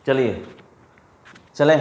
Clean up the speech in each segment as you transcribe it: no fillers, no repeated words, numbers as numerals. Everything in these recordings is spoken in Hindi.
चलिए चलें।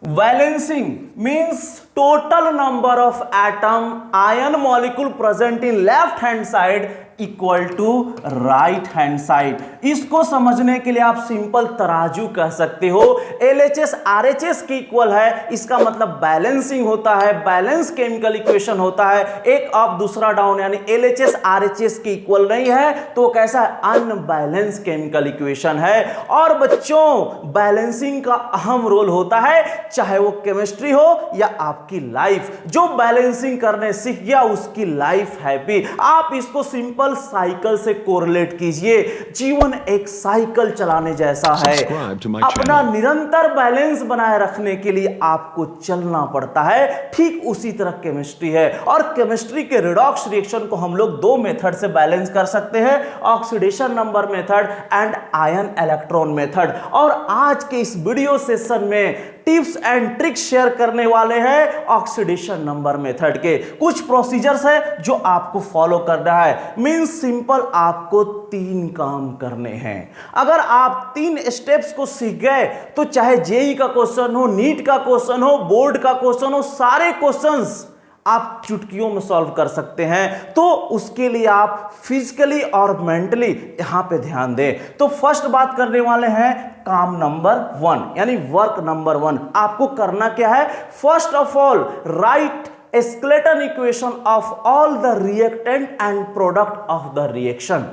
Balancing means total number of atom ion molecule present in left hand side equal to right hand side. इसको समझने के लिए आप सिंपल तराजू कह सकते हो। LHS RHS की इक्वल है, इसका मतलब बैलेंसिंग होता है, बैलेंस केमिकल इक्वेशन होता है, एक अप दूसरा डाउन, यानी LHS RHS की इक्वल नहीं है तो कैसा है, अनबैलेंस केमिकल इक्वेशन है। और बच्चों बैलेंसिंग का अहम रोल होता है, चाहे वो केमिस्ट्री हो या आपकी लाइफ। जो बैलेंसिंग करने सीख गया उसकी लाइफ हैप्पी। आप इसको सिंपल साइकिल से कोरिलेट कीजिए। जीवन एक साइकिल चलाने जैसा है। अपना निरंतर बैलेंस बनाए रखने के लिए आपको चलना पड़ता है। ठीक उसी तरह केमिस्ट्री है, और केमिस्ट्री के रिडॉक्स रिएक्शन को हम लोग दो मेथड से बैलेंस कर सकते हैं, oxidation number method and ion electron method. और आज के इस वीडियो सेशन में टिप्स एंड ट्रिक्स शेयर करने वाले हैं ऑक्सीडेशन नंबर मेथड के। कुछ प्रोसीजर्स है जो आपको फॉलो करना है। मींस सिंपल आपको 3 काम करने हैं। अगर आप 3 स्टेप्स को सीख गए तो चाहे जेई का क्वेश्चन हो, नीट का क्वेश्चन हो, बोर्ड का क्वेश्चन हो, सारे क्वेश्चंस आप चुटकियों में सॉल्व कर सकते हैं। तो उसके लिए आप फिजिकली और मेंटली यहां पे ध्यान दें। तो फर्स्ट बात करने वाले हैं काम नंबर 1 यानी वर्क नंबर 1। आपको करना क्या है, first of all right skeleton equation of all the reactant and product of the reaction.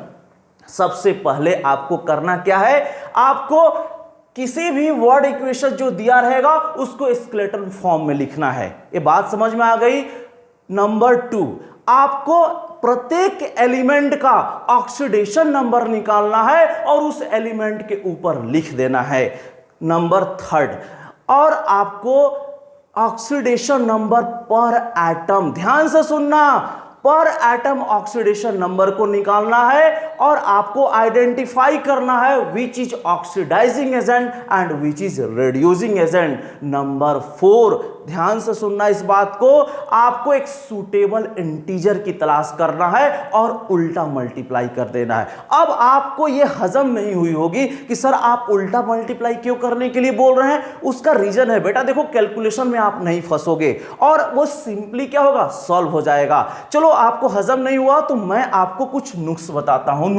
सबसे पहले आपको करना क्या है, आपको किसी भी वर्ड इक्वेशन जो दिया रहेगा उसको स्केलेटन फॉर्म में लिखना है। ये बात समझ में आ गई। नंबर 2, आपको प्रत्येक एलिमेंट का ऑक्सीडेशन नंबर निकालना है और उस एलिमेंट के ऊपर लिख देना है। नंबर 3, और आपको ऑक्सीडेशन नंबर पर एटम, ध्यान से सुनना, पर एटम ऑक्सीडेशन नंबर को निकालना है और आपको आइडेंटिफाई करना है which is oxidising agent and which is reducing agent. Number 4, ध्यान से सुनना इस बात को, आपको एक सूटेबल इंटीजर की तलाश करना है और उल्टा मल्टीप्लाई कर देना है। अब आपको यह हजम नहीं हुई होगी कि सर आप उल्टा मल्टीप्लाई क्यों करने के लिए बोल रहे हैं। उसका रीजन है बेटा, देखो कैलकुलेशन में आप नहीं फंसोगे और वो सिंपली क्या होगा, सॉल्व हो जाएगा। चलो आपको हजम नहीं हुआ तो मैं आपको कुछ नुस्खे बताता हूं,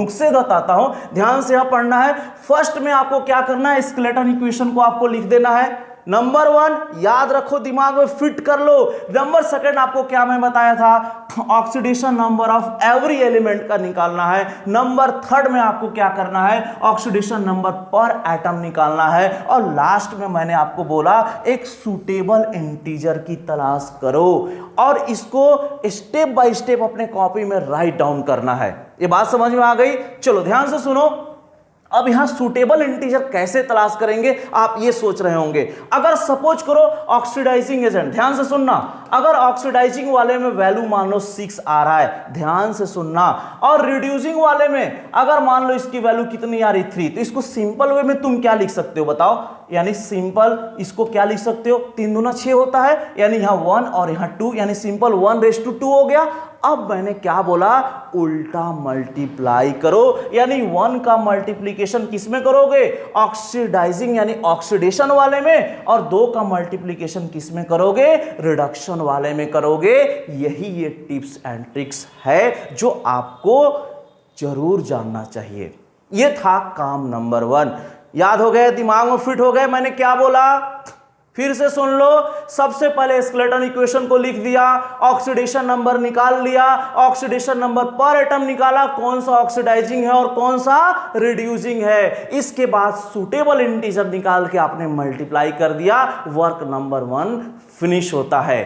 ध्यान से यहां पढ़ना है। फर्स्ट में आपको क्या करना है, स्केलेटन इक्वेशन को आपको लिख देना है। नंबर 1 याद रखो, दिमाग में फिट कर लो। नंबर 2 आपको क्या मैं बताया था, oxidation number of every element का निकालना है। नंबर 3 में आपको क्या करना है, ऑक्सीडेशन नंबर पर एटम निकालना है। और लास्ट में मैंने आपको बोला एक सूटेबल इंटीजर की तलाश करो और इसको स्टेप बाय स्टेप अपने कॉपी में राइट डाउन करना है। ये बात समझ में आ गई। चलो ध्यान से सुनो। अब यहां सूटेबल इंटीजर कैसे तलाश करेंगे, आप ये सोच रहे होंगे। अगर सपोज करो ऑक्सीडाइजिंग एजेंट, ध्यान से सुनना, अगर ऑक्सीडाइजिंग वाले में वैल्यू मान लो 6 आ रहा है, ध्यान से सुनना, और रिड्यूसिंग वाले में अगर मान लो इसकी वैल्यू कितनी आ रही 3, तो इसको सिंपल वे में तुम क्या लिख सकते हो बताओ, यानी सिंपल इसको क्या लिख सकते हो, 3 दूना 6 होता है, यानी यहां 1 और यहां 2, यानी सिंपल 1:2 हो गया। अब मैंने क्या बोला, उल्टा मल्टीप्लाई करो, यानी 1 का मल्टीप्लीकेशन किसमें करोगे, ऑक्सीडाइजिंग यानी ऑक्सीडेशन वाले में, और 2 का मल्टीप्लीकेशन किसमें करोगे, रिडक्शन वाले में करोगे। यही ये टिप्स एंड ट्रिक्स है जो आपको जरूर जानना चाहिए। ये था काम नंबर 1। याद हो गए, दिमाग में फिट हो गए मैंने क्या बोला, फिर से सुन लो। सबसे पहले स्केलेटन इक्वेशन को लिख दिया, ऑक्सीडेशन नंबर निकाल लिया, ऑक्सीडेशन नंबर पर एटम निकाला, कौन सा ऑक्सीडाइजिंग है और कौन सा रिड्यूसिंग है। इसके बाद सूटेबल इंटीजर निकाल के आपने मल्टीप्लाई कर दिया, वर्क नंबर 1 फिनिश होता है।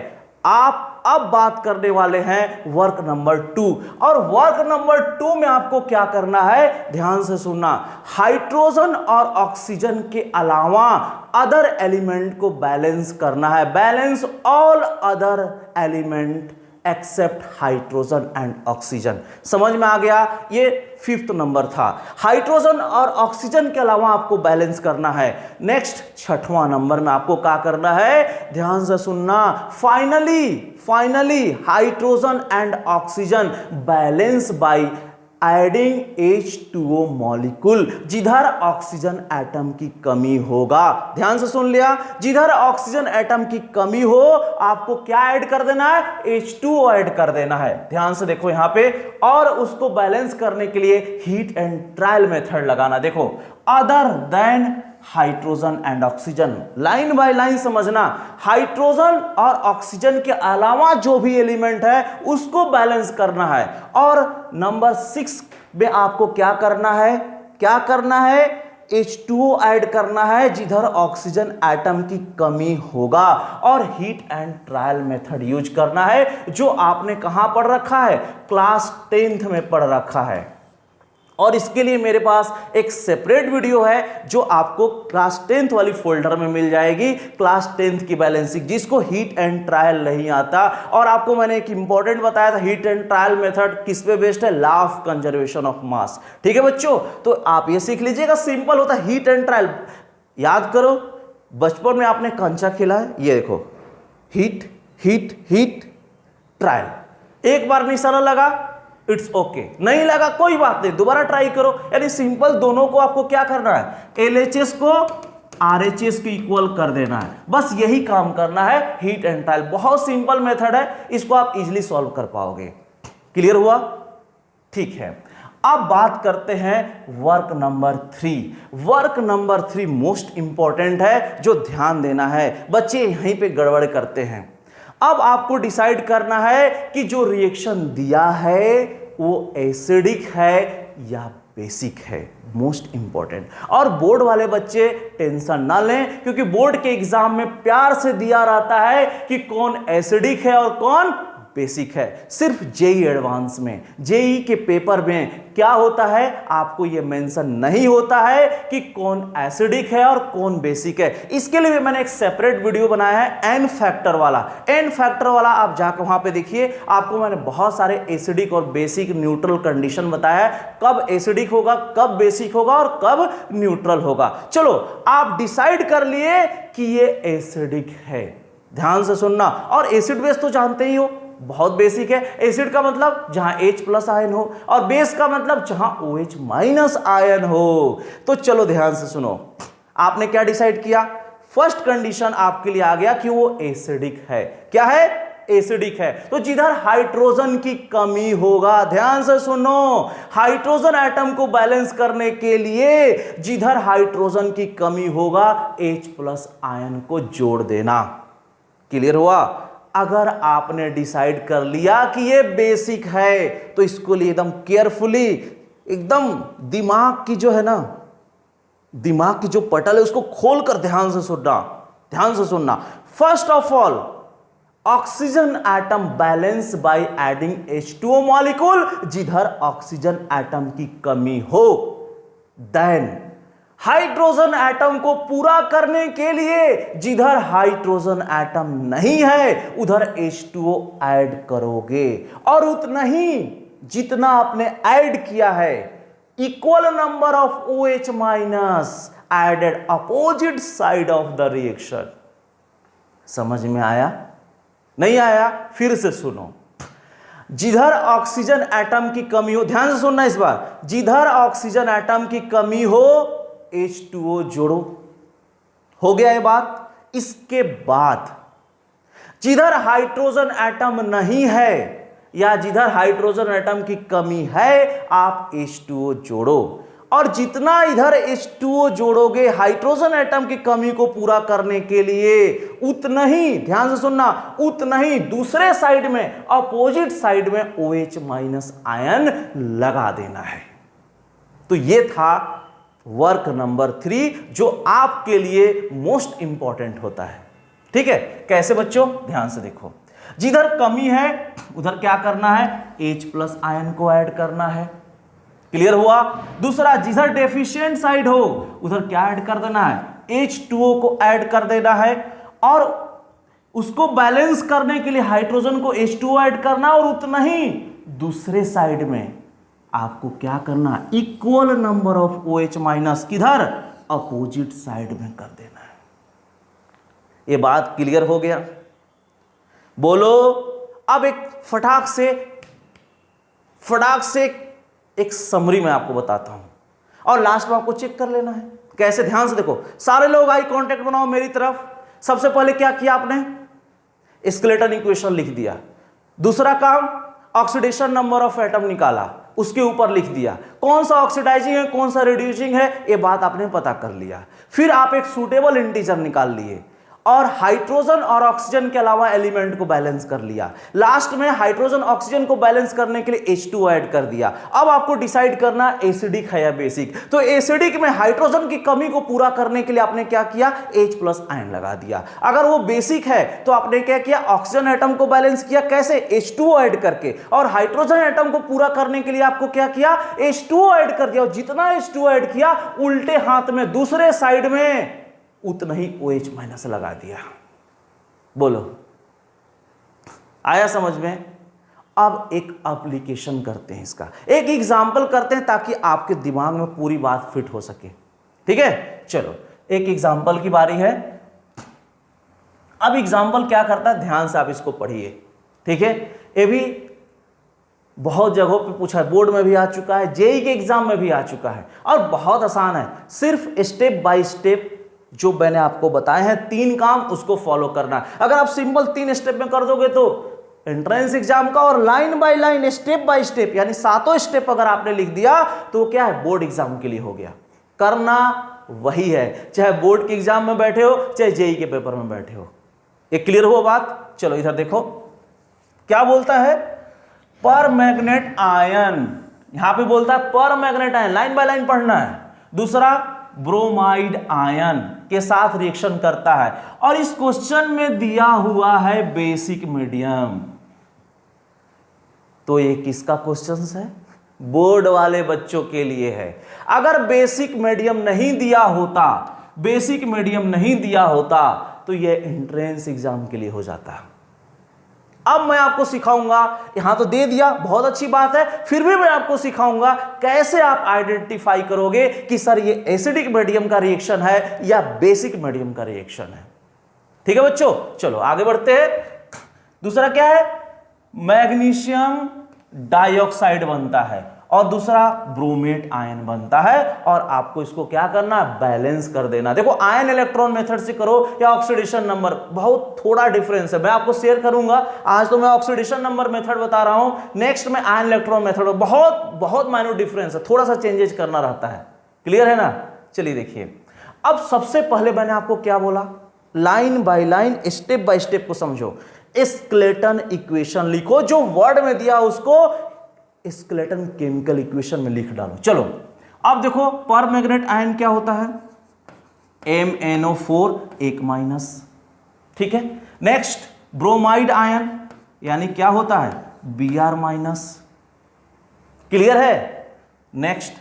आप अब बात करने वाले हैं वर्क नंबर 2, और वर्क नंबर 2 में आपको क्या करना है, ध्यान से सुनना, हाइड्रोजन और ऑक्सीजन के अलावा अदर एलिमेंट को बैलेंस करना है। Balance all other element except hydrogen and oxygen. समझ में आ गया। ये 5th नंबर था। हाइड्रोजन और ऑक्सीजन के अलावा आपको बैलेंस करना है। नेक्स्ट 6वां नंबर में आपको क्या करना है, ध्यान से सुनना, finally hydrogen and oxygen balance by adding H2O molecule, जिधर ऑक्सीजन एटम की कमी होगा। ध्यान से सुन लिया, जिधर ऑक्सीजन एटम की कमी हो आपको क्या ऐड कर देना है, H2O ऐड कर देना है। ध्यान से देखो यहां पे, और उसको बैलेंस करने के लिए हीट एंड ट्रायल मेथड लगाना। देखो, other than hydrogen and oxygen, line by line समझना, हाइड्रोजन और ऑक्सीजन के अलावा जो भी एलिमेंट है उसको बैलेंस करना है। और नंबर 6 में आपको क्या करना है, क्या करना है, H2O ऐड करना है जिधर ऑक्सीजन एटम की कमी होगा, और heat and trial method use करना है, जो आपने कहां पढ़ रखा है, क्लास 10th में पढ़ रखा है। और इसके लिए मेरे पास एक सेपरेट वीडियो है जो आपको क्लास 10th वाली फोल्डर में मिल जाएगी, क्लास 10th की बैलेंसिंग, जिसको हीट एंड ट्रायल नहीं आता। और आपको मैंने एक इंपॉर्टेंट बताया था, हीट एंड ट्रायल मेथड किस पे बेस्ड है, law of conservation of mass. ठीक है बच्चों, तो आप ये सीख लीजिएगा, सिंपल होता है हीट एंड ट्रायल। याद करो, बचपन में आपने कंचा खेला है, ये देखो, हीट हीट हीट ट्रायल, एक बार निशाना लगा इट्स ओके, नहीं लगा कोई बात नहीं, दोबारा ट्राई करो। यानी सिंपल, दोनों को आपको क्या करना है, LHS को RHS को इक्वल कर देना है, बस यही काम करना है। हीट एंड ट्रायल बहुत सिंपल मेथड है, इसको आप इजीली सॉल्व कर पाओगे। क्लियर हुआ? ठीक है, अब बात करते हैं work number 3। Work number 3 most important है, जो ध्यान देना है। बच्चे यहीं पे गड़बड़ करते हैं। अब आपको डिसाइड करना है कि जो रिएक्शन दिया है वो एसिडिक है या बेसिक है, मोस्ट इंपॉर्टेंट। और बोर्ड वाले बच्चे टेंशन ना लें, क्योंकि बोर्ड के एग्जाम में प्यार से दिया रहता है कि कौन एसिडिक है और कौन बेसिक है। सिर्फ जेई एडवांस में, जेई के पेपर में क्या होता है, आपको यह मेंशन नहीं होता है कि कौन एसिडिक है और कौन बेसिक है। इसके लिए मैंने एक सेपरेट वीडियो बनाया है एन फैक्टर वाला। एन फैक्टर वाला आप जाकर वहां पे देखिए, आपको मैंने बहुत सारे एसिडिक और बेसिक न्यूट्रल कंडीशन बताया है, कब एसिडिक होगा, कब बेसिक होगा और कब न्यूट्रल होगा। चलो, आप डिसाइड कर लिए कि ये एसिडिक है। ध्यान से सुनना, और एसिड बेस तो जानते ही हो, बहुत बेसिक है। एसिड का मतलब जहां H+ आयन हो, और बेस का मतलब जहां OH- आयन हो। तो चलो ध्यान से सुनो, आपने क्या डिसाइड किया, फर्स्ट कंडीशन आपके लिए आ गया कि वो एसिडिक है। क्या है, एसिडिक है। तो जिधर हाइड्रोजन की कमी होगा, ध्यान से सुनो, हाइड्रोजन एटम को बैलेंस करने के लिए जिधर हाइड्रोजन की कमी होगा, H+ आयन को जोड़ देना। क्लियर हुआ? अगर आपने डिसाइड कर लिया कि ये बेसिक है, तो इसको लिए एकदम केयरफुली, एकदम दिमाग की जो है ना, दिमाग की जो पटल है उसको खोलकर ध्यान से सुनना, ध्यान से सुनना। First of all, oxygen atom balance by adding H2O molecule जिधर ऑक्सीजन एटम की कमी हो। देन हाइड्रोजन एटम को पूरा करने के लिए जिधर हाइड्रोजन एटम नहीं है उधर H2O ऐड करोगे, और उतना ही जितना आपने ऐड किया है, equal number of OH- added opposite side of the reaction. समझ में आया? नहीं आया? फिर से सुनो, जिधर ऑक्सीजन एटम की कमी हो, ध्यान से सुनना इस बार, जिधर ऑक्सीजन एटम की कमी हो H2O जोड़ो। हो गया ये बात? इसके बाद जिधर हाइड्रोजन एटम नहीं है या जिधर हाइड्रोजन एटम की कमी है, आप H2O जोड़ो, और जितना इधर H2O जोड़ोगे हाइड्रोजन एटम की कमी को पूरा करने के लिए, उतना ही, ध्यान से सुनना, उतना ही दूसरे साइड में, अपोजिट साइड में OH- आयन लगा देना है। तो ये था वर्क नंबर 3, जो आपके लिए मोस्ट इंपॉर्टेंट होता है। ठीक है? कैसे बच्चों? ध्यान से देखो, जिधर कमी है उधर क्या करना है, H+ आयन को ऐड करना है। क्लियर हुआ? दूसरा, जिधर डेफिशिएंट साइड हो उधर क्या ऐड कर देना है, H2O को ऐड कर देना है, और उसको बैलेंस करने के लिए हाइड्रोजन को H2O ऐड करना, और उतना ही दूसरे साइड में आपको क्या करना, इक्वल नंबर ऑफ OH- किधर, अपोजिट साइड में कर देना है। ये बात क्लियर हो गया? बोलो। अब एक फटाक से एक समरी मैं आपको बताता हूं और लास्ट में आपको चेक कर लेना है कैसे। ध्यान से देखो, सारे लोग आई कांटेक्ट बनाओ मेरी तरफ। सबसे पहले क्या किया आपने, स्केलेटन इक्वेशन लिख दिया। दूसरा काम, ऑक्सीडेशन नंबर ऑफ एटम निकाला, उसके ऊपर लिख दिया कौन सा ऑक्सीडाइजिंग है कौन सा रिड्यूसिंग है, ये बात आपने पता कर लिया। फिर आप एक सूटेबल इंटीजर निकाल लिए और हाइड्रोजन और ऑक्सीजन के अलावा एलिमेंट को बैलेंस कर लिया। लास्ट में हाइड्रोजन ऑक्सीजन को बैलेंस करने के लिए H2 ऐड कर दिया। अब आपको डिसाइड करना एसिडिक है या बेसिक। तो एसिडिक में हाइड्रोजन की कमी को पूरा करने के लिए आपने क्या किया, H+ आयन लगा दिया। अगर वो बेसिक है तो आपने क्या किया, ऑक्सीजन एटम को बैलेंस किया कैसे, H2 ऐड करके। और हाइड्रोजन एटम को पूरा करने के लिए आपको क्या किया, H2 ऐड कर दिया। और जितना H2 ऐड किया उल्टे हाथ में दूसरे साइड में उतना ही OH- लगा दिया। बोलो आया समझ में। अब एक एप्लीकेशन करते हैं इसका, एक एग्जांपल करते हैं ताकि आपके दिमाग में पूरी बात फिट हो सके। ठीक है, चलो एक एग्जांपल की बारी है। अब एग्जांपल क्या करता है, ध्यान से आप इसको पढ़िए। ठीक है, ये भी बहुत जगहों पे पूछा है, बोर्ड में भी आ चुका है, जेईई के एग्जाम में भी आ चुका है और बहुत आसान है। सिर्फ स्टेप बाय स्टेप जो मैंने आपको बताए हैं 3 काम, उसको फॉलो करना है। अगर आप सिंपल 3 स्टेप में कर दोगे तो एंट्रेंस एग्जाम का, और line by line step by step यानी 7 स्टेप अगर आपने लिख दिया तो क्या है, बोर्ड एग्जाम के लिए हो गया। करना वही है, चाहे बोर्ड के एग्जाम में बैठे हो चाहे जेईई के पेपर में बैठे हो। ये क्लियर हो बात। चलो इधर देखो क्या बोलता है, पर मैग्नेट आयन, यहां पे बोलता है पर manganate ion, line by line पढ़ना है। दूसरा ब्रोमाइड आयन के साथ रिएक्शन करता है और इस क्वेश्चन में दिया हुआ है बेसिक मीडियम। तो ये किसका क्वेश्चन है, बोर्ड वाले बच्चों के लिए है। अगर बेसिक मीडियम नहीं दिया होता, बेसिक मीडियम नहीं दिया होता तो ये एंट्रेंस एग्जाम के लिए हो जाता। अब मैं आपको सिखाऊंगा, यहां तो दे दिया, बहुत अच्छी बात है, फिर भी मैं आपको सिखाऊंगा कैसे आप आइडेंटिफाई करोगे कि सर ये एसिडिक मीडियम का रिएक्शन है या बेसिक मीडियम का रिएक्शन है। ठीक है बच्चों, चलो आगे बढ़ते हैं। दूसरा क्या है, मैग्नीशियम डाइऑक्साइड बनता है और दूसरा ब्रोमेट आयन बनता है और आपको इसको क्या करना है, बैलेंस कर देना। देखो आयन इलेक्ट्रॉन मेथड से करो या ऑक्सीडेशन नंबर, बहुत थोड़ा डिफरेंस है, मैं आपको शेयर करूंगा। आज तो मैं ऑक्सीडेशन नंबर मेथड बता रहा हूं, नेक्स्ट में आयन इलेक्ट्रॉन मेथड, बहुत बहुत माइन्यूट डिफरेंस है, थोड़ा सा चेंजेस करना रहता है। क्लियर है ना। चलिए देखिए, अब सबसे पहले मैंने आपको क्या बोला, line by line step by step को समझो। स्केलेटन इक्वेशन लिखो, जो वर्ड में दिया उसको स्केलेटन केमिकल इक्वेशन में लिख डालो। चलो अब देखो, पर मैग्नेट आयन क्या होता है, MnO4 एक माइनस। ठीक है, नेक्स्ट ब्रोमाइड आयन यानी क्या होता है, Br माइनस। क्लियर है। नेक्स्ट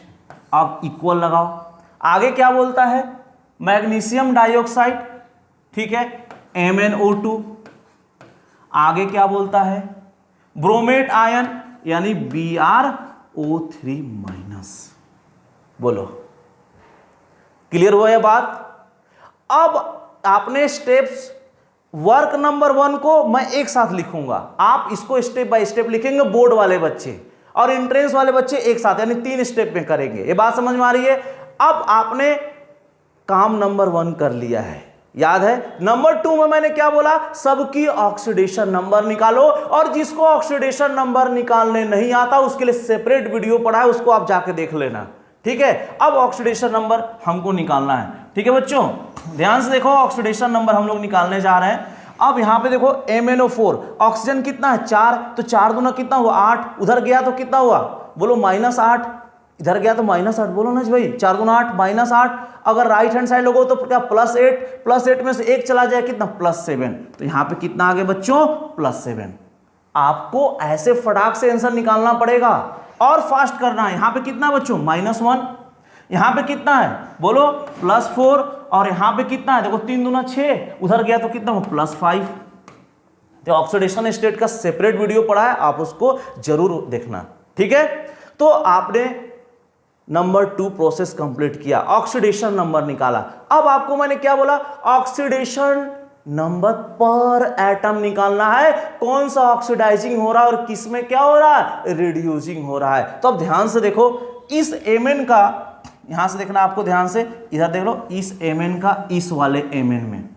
अब इक्वल लगाओ, आगे क्या बोलता है, मैग्नीशियम डाइऑक्साइड, ठीक है, MnO2। आगे क्या बोलता है, ब्रोमेट आयन यानी BrO3 माइनस। बोलो क्लियर हुआ यह बात। अब आपने स्टेप्स, वर्क नंबर 1 को मैं एक साथ लिखूंगा, आप इसको स्टेप बाय स्टेप लिखेंगे, बोर्ड वाले बच्चे और एंट्रेंस वाले बच्चे एक साथ, यानी 3 स्टेप में करेंगे। ये बात समझ में आ रही है। अब आपने काम नंबर 1 कर लिया है, याद है। नंबर 2 में मैंने क्या बोला, सबकी ऑक्सीडेशन नंबर निकालो, और जिसको ऑक्सीडेशन नंबर निकालने नहीं आता उसके लिए सेपरेट वीडियो पड़ा है, उसको आप जाके देख लेना। ठीक है, अब ऑक्सीडेशन नंबर हमको निकालना है। ठीक है बच्चों, ध्यान से देखो, ऑक्सीडेशन नंबर हम लोग निकालने जा रहे हैं। अब यहां पे देखो MnO4, ऑक्सीजन कितना है 4, तो 4 दूना कितना हुआ 8, उधर गया तो कितना हुआ, बोलो -8, इधर गया तो -8, बोलो ना भाई, 4 दूना 8, -8। अगर राइट हैंड साइड लोगो तो क्या +8, +8 में से 1 चला जाए कितना, +7। तो यहां पे कितना आ गया बच्चों, +7। आपको ऐसे फटाक से आंसर निकालना पड़ेगा और फास्ट करना है। यहां पे कितना बच्चों, -1, यहां पे कितना है बोलो, +4, और यहां पे कितना है, देखो 3 दूना 6, उधर गया तो कितना हो, +5। तो ऑक्सीडेशन स्टेट का सेपरेट वीडियो पड़ा है, आप उसको जरूर देखना। ठीक है, तो आपने नंबर 2 प्रोसेस कंप्लीट किया, ऑक्सीडेशन नंबर निकाला। अब आपको मैंने क्या बोला, ऑक्सीडेशन नंबर पर एटम निकालना है, कौन सा ऑक्सीडाइजिंग हो रहा है और किस में क्या हो रहा है, रिड्यूसिंग हो रहा है। तो अब ध्यान से देखो, इस Mn का, यहां से देखना आपको ध्यान से, इधर देख लो, इस Mn का इस वाले Mn में,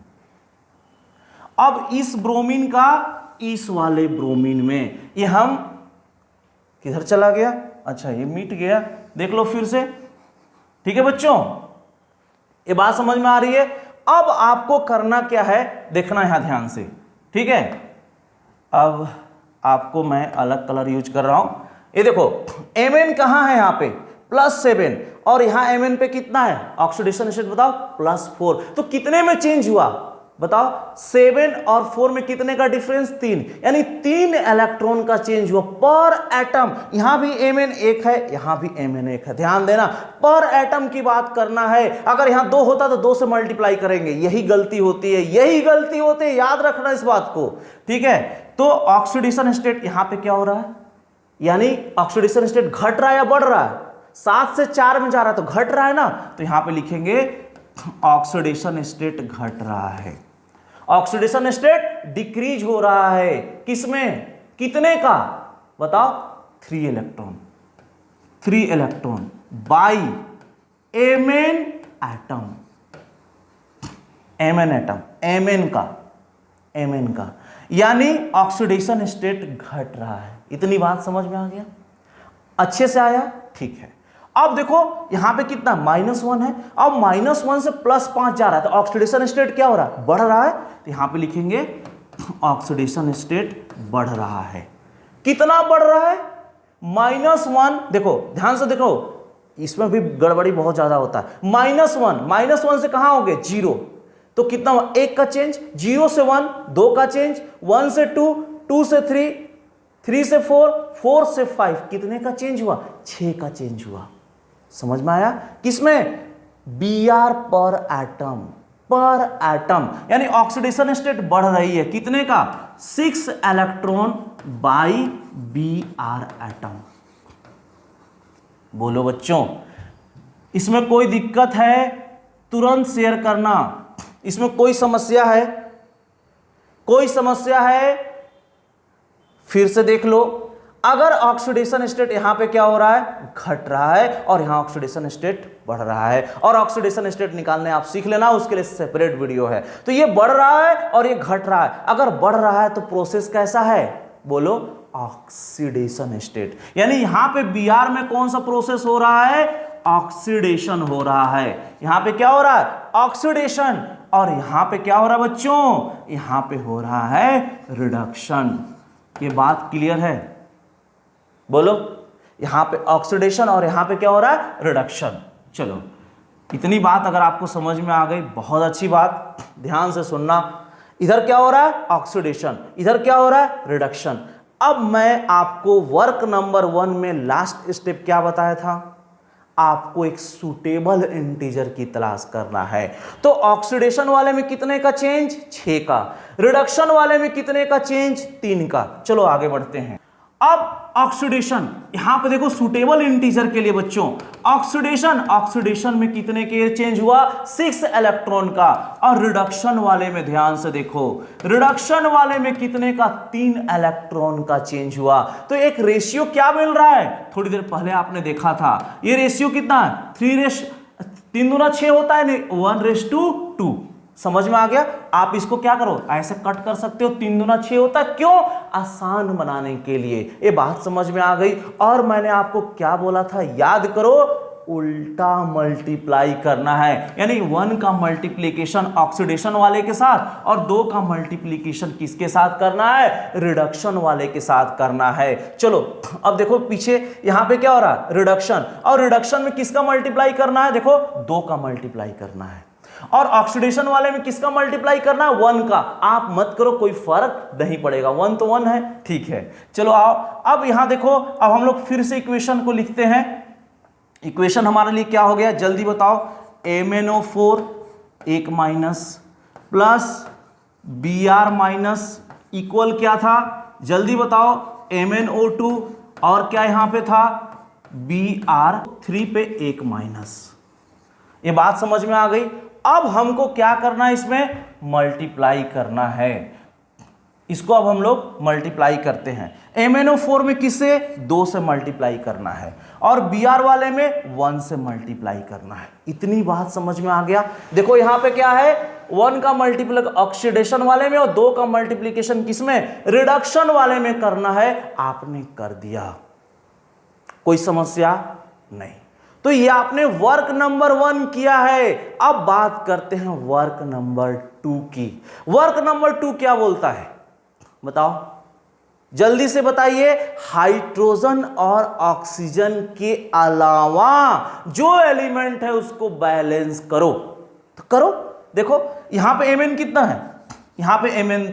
अब इस ब्रोमीन का इस वाले ब्रोमीन में, ये हम किधर चला गया, अच्छा ये मिट गया, देख लो फिर से। ठीक है बच्चों, ये बात समझ में आ रही है। अब आपको करना क्या है, देखना यहां ध्यान से, ठीक है। अब आपको मैं अलग कलर यूज कर रहा हूं, ये देखो Mn कहां है, यहां पे +7 और यहां Mn पे कितना है ऑक्सीडेशन स्टेट, बताओ +4। तो कितने में चेंज हुआ बताओ, 7 और 4 में कितने का डिफरेंस, 3, यानी 3 इलेक्ट्रॉन का चेंज हुआ पर एटम। यहां भी Mn 1 है, यहां भी Mn 1 है, ध्यान देना, पर एटम की बात करना है। अगर यहां 2 होता तो 2 से मल्टीप्लाई करेंगे, यही गलती होती है, यही गलती होती है, याद रखना इस बात को, ठीक है। तो ऑक्सीडेशन स्टेट यहां पे क्या हो रहा है, यानी ऑक्सीडेशन स्टेट घट रहा है या बढ़ रहा है, 7 से 4 में जा रहा है तो घट रहा है ना, तो यहां पे लिखेंगे ऑक्सीडेशन स्टेट घट रहा है, ऑक्सीडेशन स्टेट डिक्रीज हो रहा है, किसमें, कितने का बताओ, 3 electron, 3 electron by Mn atom, Mn atom, Mn का, यानी ऑक्सीडेशन स्टेट घट रहा है। इतनी बात समझ में आ गया, अच्छे से आया, ठीक है। अब देखो यहां पे कितना -1 है, अब -1 से +5 जा रहा है, तो ऑक्सीडेशन स्टेट क्या हो रहा है, बढ़ रहा है, तो यहां पे लिखेंगे ऑक्सीडेशन स्टेट बढ़ रहा है। कितना बढ़ रहा है, -1, देखो ध्यान से देखो, इसमें भी गड़बड़ी बहुत ज्यादा होता है। -1 से कहां हो गए, 0, तो कितना हुआ, 1 का चेंज, 0 से 1 2 का चेंज, 1 से 2 2 से 3 3 से 4 4 से 5, कितने का चेंज हुआ, 6 का चेंज हुआ। समझ में आया, किसमें, Br पर एटम, यानी ऑक्सीडेशन स्टेट बढ़ रही है, कितने का, 6 इलेक्ट्रॉन बाई Br एटम। बोलो बच्चों, इसमें कोई दिक्कत है तुरंत शेयर करना, इसमें कोई समस्या है, कोई समस्या है, फिर से देख लो। अगर ऑक्सीडेशन स्टेट यहां पे क्या हो रहा है, घट रहा है, और यहां ऑक्सीडेशन स्टेट बढ़ रहा है, और ऑक्सीडेशन स्टेट निकालने आप सीख लेना, उसके लिए सेपरेट वीडियो है। तो ये बढ़ रहा है और ये घट रहा है, अगर बढ़ रहा है तो प्रोसेस कैसा है, बोलो ऑक्सीडेशन स्टेट, यानी यहां पे Br में कौन सा प्रोसेस हो रहा है, ऑक्सीडेशन हो रहा है। यहां पे क्या हो रहा है, ऑक्सीडेशन, और यहां पे क्या हो रहा है बच्चों, यहां पे हो रहा है रिडक्शन। ये बात क्लियर है, बोलो, यहां पे ऑक्सीडेशन और यहां पे क्या हो रहा है, रिडक्शन। चलो, इतनी बात अगर आपको समझ में आ गई, बहुत अच्छी बात, ध्यान से सुनना। इधर क्या हो रहा है, ऑक्सीडेशन, इधर क्या हो रहा है, रिडक्शन। अब मैं आपको वर्क नंबर 1 में लास्ट स्टेप क्या बताया था, आपको एक सुटेबल इंटीजर की तलाश करना है। तो ऑक्सीडेशन वाले में कितने का चेंज, 6 का, रिडक्शन वाले में कितने का चेंज, 3 का। चलो आगे बढ़ते हैं। अब ऑक्सीडेशन, यहां पे देखो सुटेबल इंटीजर के लिए बच्चों, ऑक्सीडेशन में कितने के चेंज हुआ, 6 इलेक्ट्रॉन का, और रिडक्शन वाले में ध्यान से देखो, रिडक्शन वाले में कितने का, 3 इलेक्ट्रॉन का चेंज हुआ। तो एक रेशियो क्या मिल रहा है, थोड़ी देर पहले आपने देखा था, ये रेशियो कितना है, 3 दूना 6 होता है, नहीं 1:2। समझ में आ गया। आप इसको क्या करो, ऐसे कट कर सकते हो, 3 दूना 6 होता है, क्यों, आसान बनाने के लिए। ये बात समझ में आ गई। और मैंने आपको क्या बोला था, याद करो, उल्टा मल्टीप्लाई करना है, यानी 1 का मल्टीप्लीकेशन ऑक्सीडेशन वाले के साथ और 2 का मल्टीप्लीकेशन किसके साथ करना है, रिडक्शन वाले के साथ करना है। चलो अब देखो पीछे यहां पे क्या हो रहा है, रिडक्शन, और रिडक्शन में किसका मल्टीप्लाई करना है, देखो 2 का मल्टीप्लाई करना है, और ऑक्सीडेशन वाले में किसका मल्टीप्लाई करना है, 1 का। आप मत करो, कोई फर्क नहीं पड़ेगा, 1 तो 1 है, ठीक है। चलो आओ, अब यहां देखो, अब हम लोग फिर से इक्वेशन को लिखते हैं। इक्वेशन हमारे लिए क्या हो गया, जल्दी बताओ, MnO4 1 minus plus Br- equal क्या था, जल्दी बताओ, MnO2, और क्या यहां पे था, Br3 पे 1 माइनस। ये बात समझ में आ गई। अब हमको क्या करना है, इसमें मल्टीप्लाई करना है। इसको अब हम लोग मल्टीप्लाई करते हैं। MnO4 में किससे, 2 से मल्टीप्लाई करना है, और Br वाले में 1 से मल्टीप्लाई करना है। इतनी बात समझ में आ गया। देखो यहां पे क्या है, 1 का मल्टीप्लाई ऑक्सीडेशन वाले में और 2 का मल्टीप्लीकेशन किसमें, रिडक्शन वाले में करना है। आपने कर दिया, कोई समस्या नहीं। तो ये आपने वर्क नंबर 1 किया है। अब बात करते हैं वर्क नंबर 2 की। वर्क नंबर 2 क्या बोलता है, बताओ जल्दी से बताइए। हाइड्रोजन और ऑक्सीजन के अलावा जो एलिमेंट है उसको बैलेंस करो। तो करो, देखो यहां पे Mn कितना है, यहां पे Mn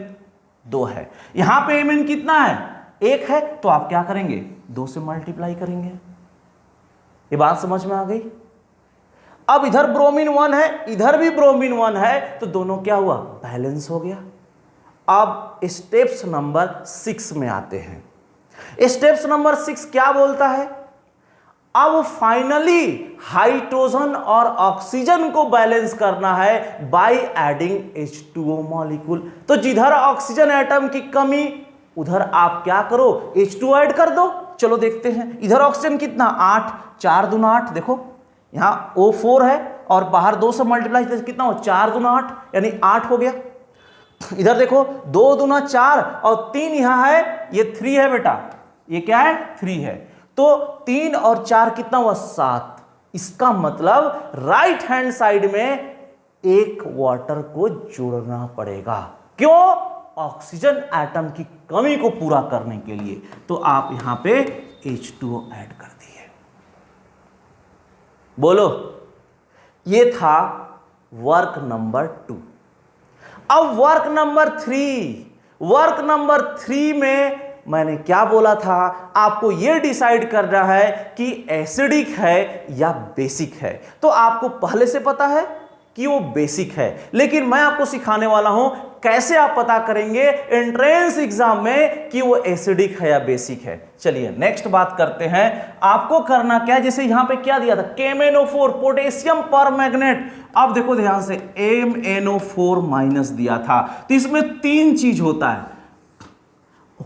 2 है, यहां पे Mn कितना है, 1 है। तो आप क्या करेंगे, 2 से मल्टीप्लाई करेंगे। ये बात समझ में आ गई। अब इधर ब्रोमीन 1 है, इधर भी ब्रोमीन 1 है, तो दोनों क्या हुआ, बैलेंस हो गया। अब स्टेप्स नंबर 6 में आते हैं। स्टेप्स नंबर 6 क्या बोलता है, अब फाइनली हाइड्रोजन और ऑक्सीजन को बैलेंस करना है बाय एडिंग H2O मॉलिक्यूल। तो जिधर ऑक्सीजन एटम की कमी, उधर आप क्या करो, H2O ऐड कर दो। चलो देखते हैं, इधर ऑक्सीजन कितना, 8, 4 दूना 8। देखो यहां O4 है और बाहर 2 से मल्टीप्लाई कितना हो, 4 दूना 8, यानी 8 हो गया। इधर देखो 2 दूना 4 और 3 यहां है, ये 3 है बेटा, ये क्या है, 3 है। तो 3 और 4 कितना हुआ, 7। इसका मतलब राइट हैंड साइड में एक वाटर को जोड़ना पड़ेगा। क्यों, ऑक्सीजन एटम की कमी को पूरा करने के लिए। तो आप यहां पे H2O ऐड कर दिए। बोलो, ये था वर्क नंबर 2। अब वर्क नंबर 3, वर्क नंबर 3 में मैंने क्या बोला था, आपको यह डिसाइड करना है कि एसिडिक है या बेसिक है। तो आपको पहले से पता है कि वो बेसिक है, लेकिन मैं आपको सिखाने वाला हूं कैसे आप पता करेंगे एंट्रेंस एग्जाम में कि वो एसिडिक है या बेसिक है। चलिए नेक्स्ट बात करते हैं। आपको करना क्या है, जैसे यहां पे क्या दिया था, KMnO4 पोटेशियम परमैंगनेट। अब देखो ध्यान से, MnO4 माइनस दिया था, तो इसमें 3 चीज होता है।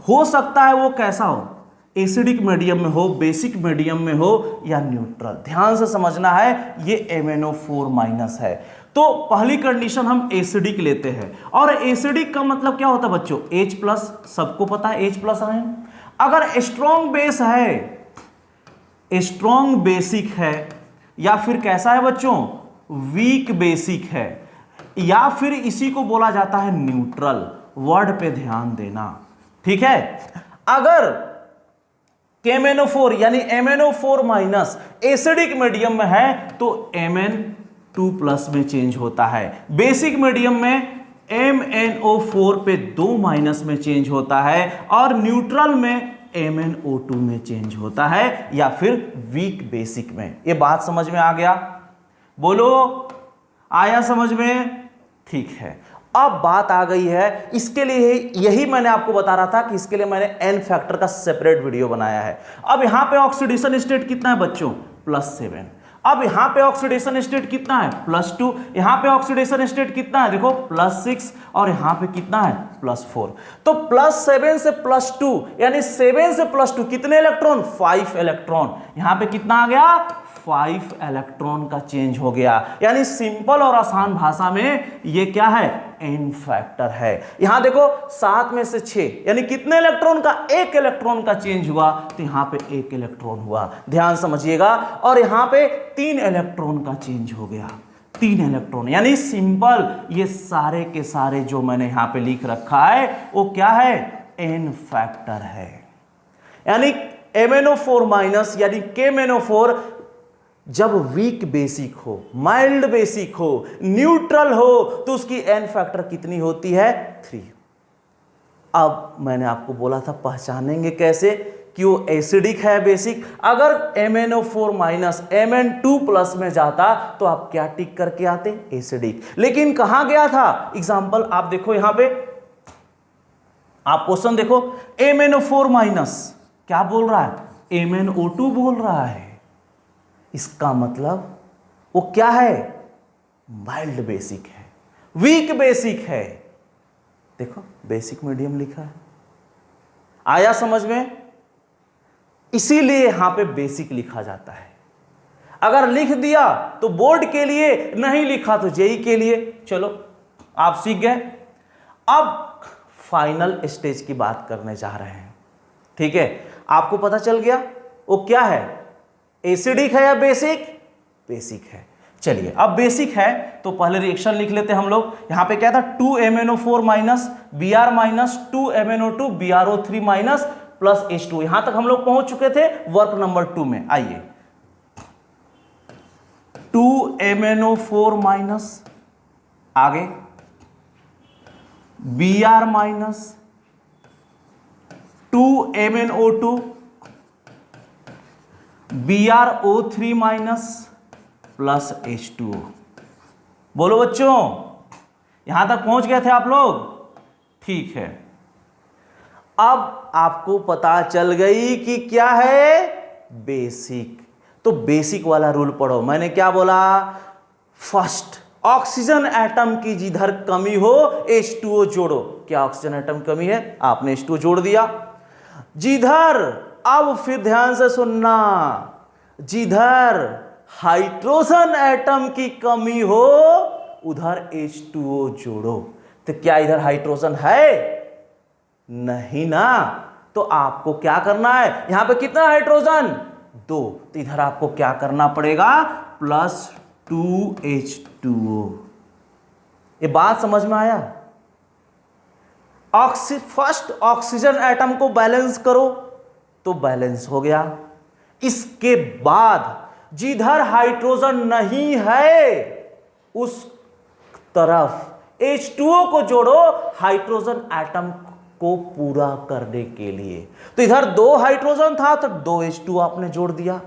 हो सकता है वो कैसा हो, एसिडिक मीडियम में हो, बेसिक मीडियम में हो, या न्यूट्रल। ध्यान से समझना है, ये MnO4 माइनस है। तो पहली कंडीशन हम एसिडिक लेते हैं, और एसिडिक का मतलब क्या होता है बच्चों, H प्लस, सबको पता है H प्लस आयन। अगर स्ट्रॉन्ग बेस है, स्ट्रॉन्ग बेसिक है, या फिर कैसा है बच्चों, वीक बेसिक है, या फिर इसी को बोला जाता है न्यूट्रल। वर्ड पे ध्यान देना, ठीक है। अगर KMnO4 यानी MnO4 माइनस एसिडिक मीडियम में है तो Mn2 प्लस में चेंज होता है। बेसिक मीडियम में MnO4 पे 2 माइनस में चेंज होता है, और न्यूट्रल में MnO2 में चेंज होता है, या फिर वीक बेसिक में। ये बात समझ में आ गया, बोलो आया समझ में, ठीक है। अब बात आ गई है, इसके लिए यही मैंने आपको बता रहा था कि इसके लिए मैंने एन फैक्टर का सेपरेट वीडियो बनाया है। अब यहां पे ऑक्सीडेशन स्टेट कितना है बच्चों, +7। अब यहां पे ऑक्सीडेशन स्टेट कितना है, +2। यहां पे ऑक्सीडेशन स्टेट कितना है, देखो +6, और यहां पे कितना है, +4। तो +7 से +2 यानी 7 से +2 कितने इलेक्ट्रॉन, 5 इलेक्ट्रॉन। यहां पे कितना आ गया, 5 इलेक्ट्रॉन का चेंज हो गया। यानी सिंपल और आसान भाषा में ये क्या है, एन फैक्टर है। यहां देखो 7 में से 6 यानी कितने इलेक्ट्रॉन का, 1 इलेक्ट्रॉन का चेंज हुआ, तो यहां पे 1 इलेक्ट्रॉन हुआ, ध्यान समझिएगा। और यहां पे 3 इलेक्ट्रॉन का चेंज हो गया, 3 इलेक्ट्रॉन। यानी सिंपल ये सारे के सारे जो मैंने यहां पे लिख रखा है वो क्या है, एन फैक्टर है। यानी MnO4 माइनस यानी KMnO4 जब वीक बेसिक हो, माइल्ड बेसिक हो, न्यूट्रल हो, तो उसकी एन फैक्टर कितनी होती है, 3। अब मैंने आपको बोला था पहचानेंगे कैसे कि वो एसिडिक है बेसिक। अगर MnO4 माइनस Mn2 प्लस में जाता तो आप क्या टिक करके आते, एसिडिक। लेकिन कहां गया था, एग्जाम्पल आप देखो यहां पे, आप क्वेश्चन देखो, MnO4 माइनस क्या बोल रहा है, MnO2 बोल रहा है। इसका मतलब वो क्या है, माइल्ड बेसिक है, वीक बेसिक है। देखो बेसिक मीडियम लिखा है, आया समझ में? इसीलिए यहां पे बेसिक लिखा जाता है। अगर लिख दिया तो बोर्ड के लिए, नहीं लिखा तो जेई के लिए। चलो आप सीख गए। अब फाइनल स्टेज की बात करने जा रहे हैं। ठीक है, आपको पता चल गया वो क्या है, एसिडिक है या बेसिक? बेसिक है। चलिए अब बेसिक है तो पहले रिएक्शन लिख लेते हैं हम लोग। यहां पे क्या था, 2MnO4 minus Br minus 2MnO2 BrO3 minus plus H2। यहां तक हम लोग पहुंच चुके थे वर्क नंबर 2 में। आइए 2MnO4 माइनस, आगे Br minus 2MnO2 BrO3 minus plus H2। बोलो बच्चों, यहां तक पहुंच गए थे आप लोग? ठीक है, अब आपको पता चल गई कि क्या है बेसिक। तो बेसिक वाला रूल पढ़ो। मैंने क्या बोला? फर्स्ट, ऑक्सीजन एटम की जिधर कमी हो H2O जोड़ो। क्या ऑक्सीजन एटम कमी है? आपने H2O जोड़ दिया। जिधर, अब फिर ध्यान से सुनना, जिधर हाइड्रोजन एटम की कमी हो उधर H2O जोड़ो। तो क्या इधर हाइड्रोजन है? नहीं ना। तो आपको क्या करना है, यहां पे कितना हाइड्रोजन? 2। तो इधर आपको क्या करना पड़ेगा? Plus 2H2O। ये बात समझ में आया? फर्स्ट ऑक्सीजन एटम को बैलेंस करो तो बैलेंस हो गया। इसके बाद जिधर हाइड्रोजन नहीं है उस तरफ H2O को जोड़ो हाइड्रोजन एटम को पूरा करने के लिए। तो इधर 2 हाइड्रोजन था तो 2 H2O आपने जोड़ दिया।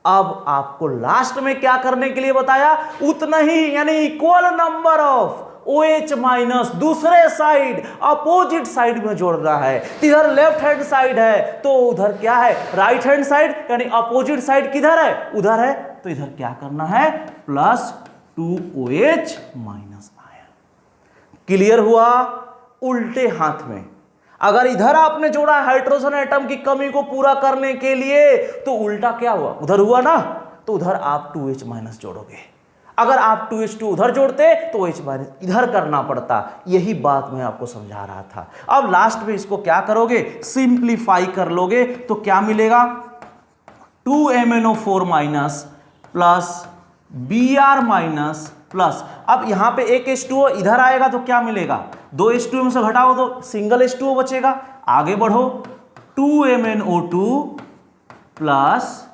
अब आपको लास्ट में क्या करने के लिए बताया? उतना ही, यानी equal number of OH minus दूसरे साइड, अपोजिट साइड में जोड़ रहा है। इधर लेफ्ट हैंड साइड है तो उधर क्या है? राइट हैंड साइड, यानी अपोजिट साइड किधर है? उधर है। तो इधर क्या करना है? Plus 2OH minus ion. Clear हुआ? उल्टे हाथ में अगर इधर आपने जोड़ा हाइड्रोजन एटम की कमी को पूरा करने के लिए तो उल्टा क्या हुआ? उधर हुआ ना, तो उधर आप 2H माइनस जोड़ोगे। अगर आप 2H2 उधर जोड़ते तो H माइनस इधर करना पड़ता। यही बात मैं आपको समझा रहा था। अब लास्ट में इसको क्या करोगे? सिंप्लीफाई कर लोगे तो क्या मिलेगा? 2MnO4 minus plus Br minus plus, अब यहां पे एक H2O इधर आएगा तो क्या मिलेगा? 2 H2O में से घटाओ तो सिंगल H2O बचेगा। आगे बढ़ो, 2MnO2 plus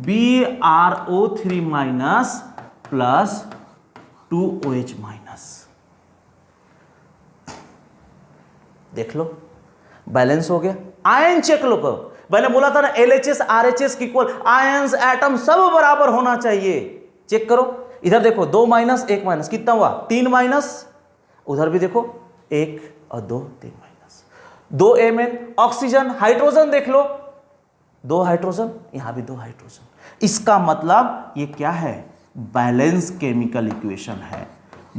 BrO3 minus plus 2OH minus. देख लो बैलेंस हो गया। आयन चेक लो करो। मैंने बोला था ना LHS RHS की इक्वल, आयंस एटम सब बराबर होना चाहिए। चेक करो, इधर देखो 2 माइनस 1 माइनस कितना हुआ? 3 माइनस। उधर भी देखो 1 और 2, 3 माइनस। 2 Mn ऑक्सीजन, हाइड्रोजन देख लो 2 हाइड्रोजन, यहां भी 2 हाइड्रोजन। इसका मतलब ये क्या है? बैलेंस केमिकल इक्वेशन है।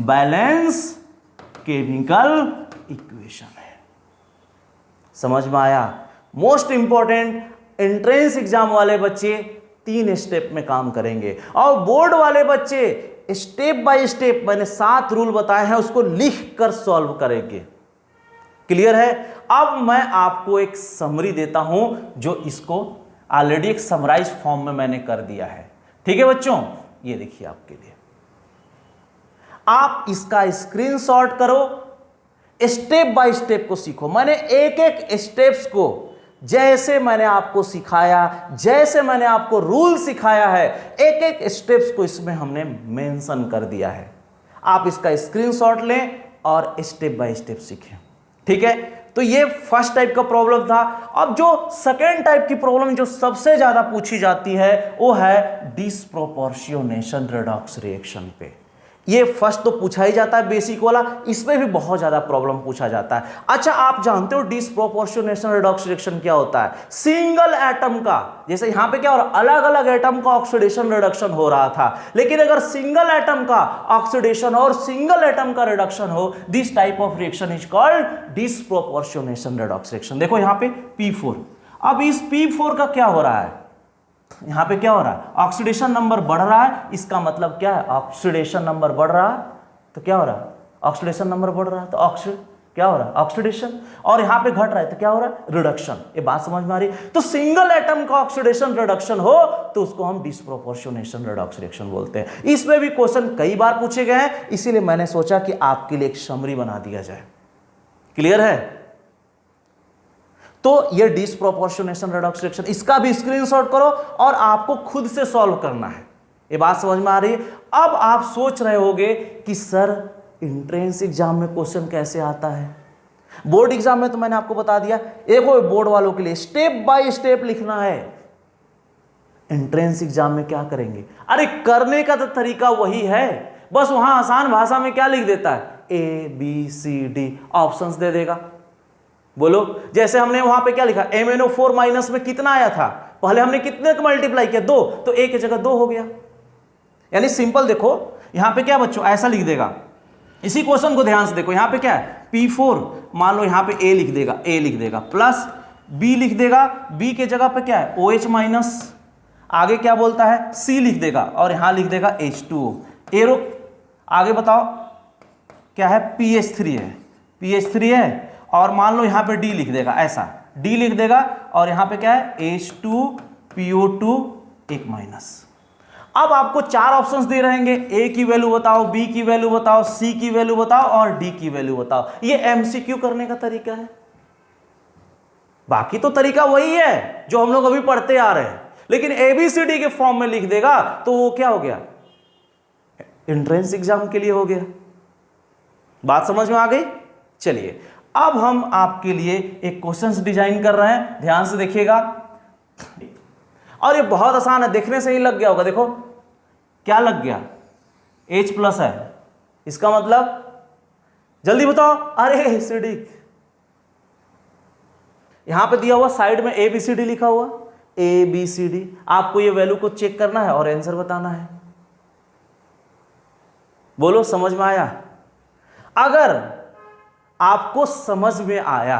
बैलेंस केमिकल इक्वेशन है। समझ में आया? मोस्ट इंपॉर्टेंट एंट्रेंस एग्जाम वाले बच्चे 3 स्टेप में काम करेंगे और बोर्ड वाले बच्चे स्टेप बाय स्टेप, मैंने 7 रूल बताए हैं उसको लिख कर सॉल्व करेंगे। क्लियर है? अब मैं आपको एक समरी देता हूं जो इसको ऑलरेडी एक समराइज फॉर्म में मैंने कर दिया है। ठीक है बच्चों, ये देखिए आपके लिए, आप इसका स्क्रीनशॉट करो, स्टेप बाय स्टेप को सीखो। मैंने एक एक स्टेप्स को जैसे मैंने आपको सिखाया, जैसे मैंने आपको रूल सिखाया है, एक एक स्टेप्स को इसमें हमने मेंशन कर दिया है। आप इसका स्क्रीनशॉट लें और स्टेप बाय स्टेप सीखें। ठीक है? तो ये फर्स्ट टाइप का प्रॉब्लम था। अब जो सेकेंड टाइप की प्रॉब्लम जो सबसे ज्यादा पूछी जाती है वो है डिस्प्रोपोर्शनेशन रेडॉक्स रिएक्शन पे। ये फर्स्ट तो पूछा ही जाता है बेसिक वाला, इसमें भी बहुत ज्यादा प्रॉब्लम पूछा जाता है। अच्छा, आप जानते हो डिसप्रोपोर्शनेशन रेडॉक्स रिएक्शन क्या होता है? सिंगल एटम का, जैसे यहां पे क्या हो रहा है, अलग अलग एटम का ऑक्सीडेशन रिडक्शन हो रहा था, लेकिन अगर सिंगल एटम का ऑक्सीडेशन और सिंगल एटम का रिडक्शन हो, this type of reaction is called disproportionation redox reaction. देखो यहां पे P4, अब इस P4 का क्या हो रहा है, यहां पे क्या हो रहा है, ऑक्सीडेशन नंबर बढ़ रहा है, इसका मतलब क्या है, ऑक्सीडेशन नंबर बढ़ रहा है तो क्या हो रहा है, ऑक्सीडेशन नंबर बढ़ रहा है तो क्या हो रहा है, ऑक्सीडेशन, और यहां पे घट रहा है तो क्या हो रहा है, रिडक्शन। ये बात समझ में आ रही है? तो सिंगल एटम का ऑक्सीडेशन रिडक्शन हो तो उसको हम डिसप्रोपोर्शनेशन रेडॉक्स रिएक्शन बोलते हैं। इसमें भी क्वेश्चन कई बार पूछे गए हैं, इसीलिए मैंने सोचा कि आपके लिए एक समरी बना दिया जाए। क्लियर है? तो ये डिसप्रोपोर्शनेशन रेडॉक्स रिएक्शन, इसका भी स्क्रीनशॉट करो और आपको खुद से सॉल्व करना है। ये बात समझ में आ रही है? अब आप सोच रहे होंगे कि सर एंट्रेंस एग्जाम में क्वेश्चन कैसे आता है, बोर्ड एग्जाम में तो मैंने आपको बता दिया, एक बोर्ड वालों के लिए स्टेप बाय स्टेप लिखना है। एंट्रेंस एग्जाम में क्या करेंगे? अरे करने का तो तरीका वही है, बस वहां आसान भाषा में क्या लिख देता है, ABCD ऑप्शंस दे देगा। बोलो, जैसे हमने वहां पे क्या लिखा, MnO4 माइनस में कितना आया था, पहले हमने कितने को मल्टीप्लाई किया, 2, तो A की जगह 2 हो गया। यानी सिंपल देखो यहां पे क्या बच्चों, ऐसा लिख देगा। इसी क्वेश्चन को ध्यान से देखो, यहां पे क्या है, P4, मान लो यहां पे A लिख देगा प्लस B लिख देगा, B के जगह पे क्या है, OH माइनस, आगे क्या बोलता है, C लिख देगा और यहां लिख देगा H2O। एरो आगे बताओ क्या है, PH3 है और मान लो यहां पे D लिख देगा, ऐसा D लिख देगा और यहां पे क्या है, H2PO2 1 माइनस। अब आपको 4 ऑप्शंस दे रहेंगे, A की वैल्यू बताओ, B की वैल्यू बताओ, C की वैल्यू बताओ और D की वैल्यू बताओ। ये MCQ करने का तरीका है, बाकी तो तरीका वही है जो हम लोग अभी पढ़ते आ रहे हैं, लेकिन ABCD के फॉर्म में लिख देगा तो वो क्या हो गया, एंट्रेंस एग्जाम के लिए हो गया। बात समझ में आ गई? चलिए अब हम आपके लिए एक क्वेश्चन डिजाइन कर रहे हैं, ध्यान से देखिएगा। और ये बहुत आसान है, देखने से ही लग गया होगा। देखो क्या लग गया, H प्लस है, इसका मतलब जल्दी बताओ, अरे एसिडिक। यहां पे दिया हुआ साइड में ABCD लिखा हुआ, ABCD, आपको ये वैल्यू को चेक करना है और आंसर बताना है। बोलो समझ में आया? अगर आपको समझ में आया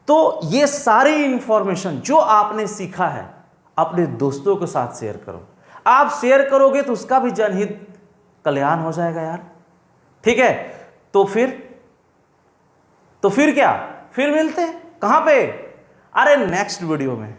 तो ये सारी इंफॉर्मेशन जो आपने सीखा है अपने दोस्तों के साथ शेयर करो। आप शेयर करोगे तो उसका भी जनहित कल्याण हो जाएगा यार, ठीक है? तो फिर क्या, फिर मिलते हैं कहां पे, अरे नेक्स्ट वीडियो में।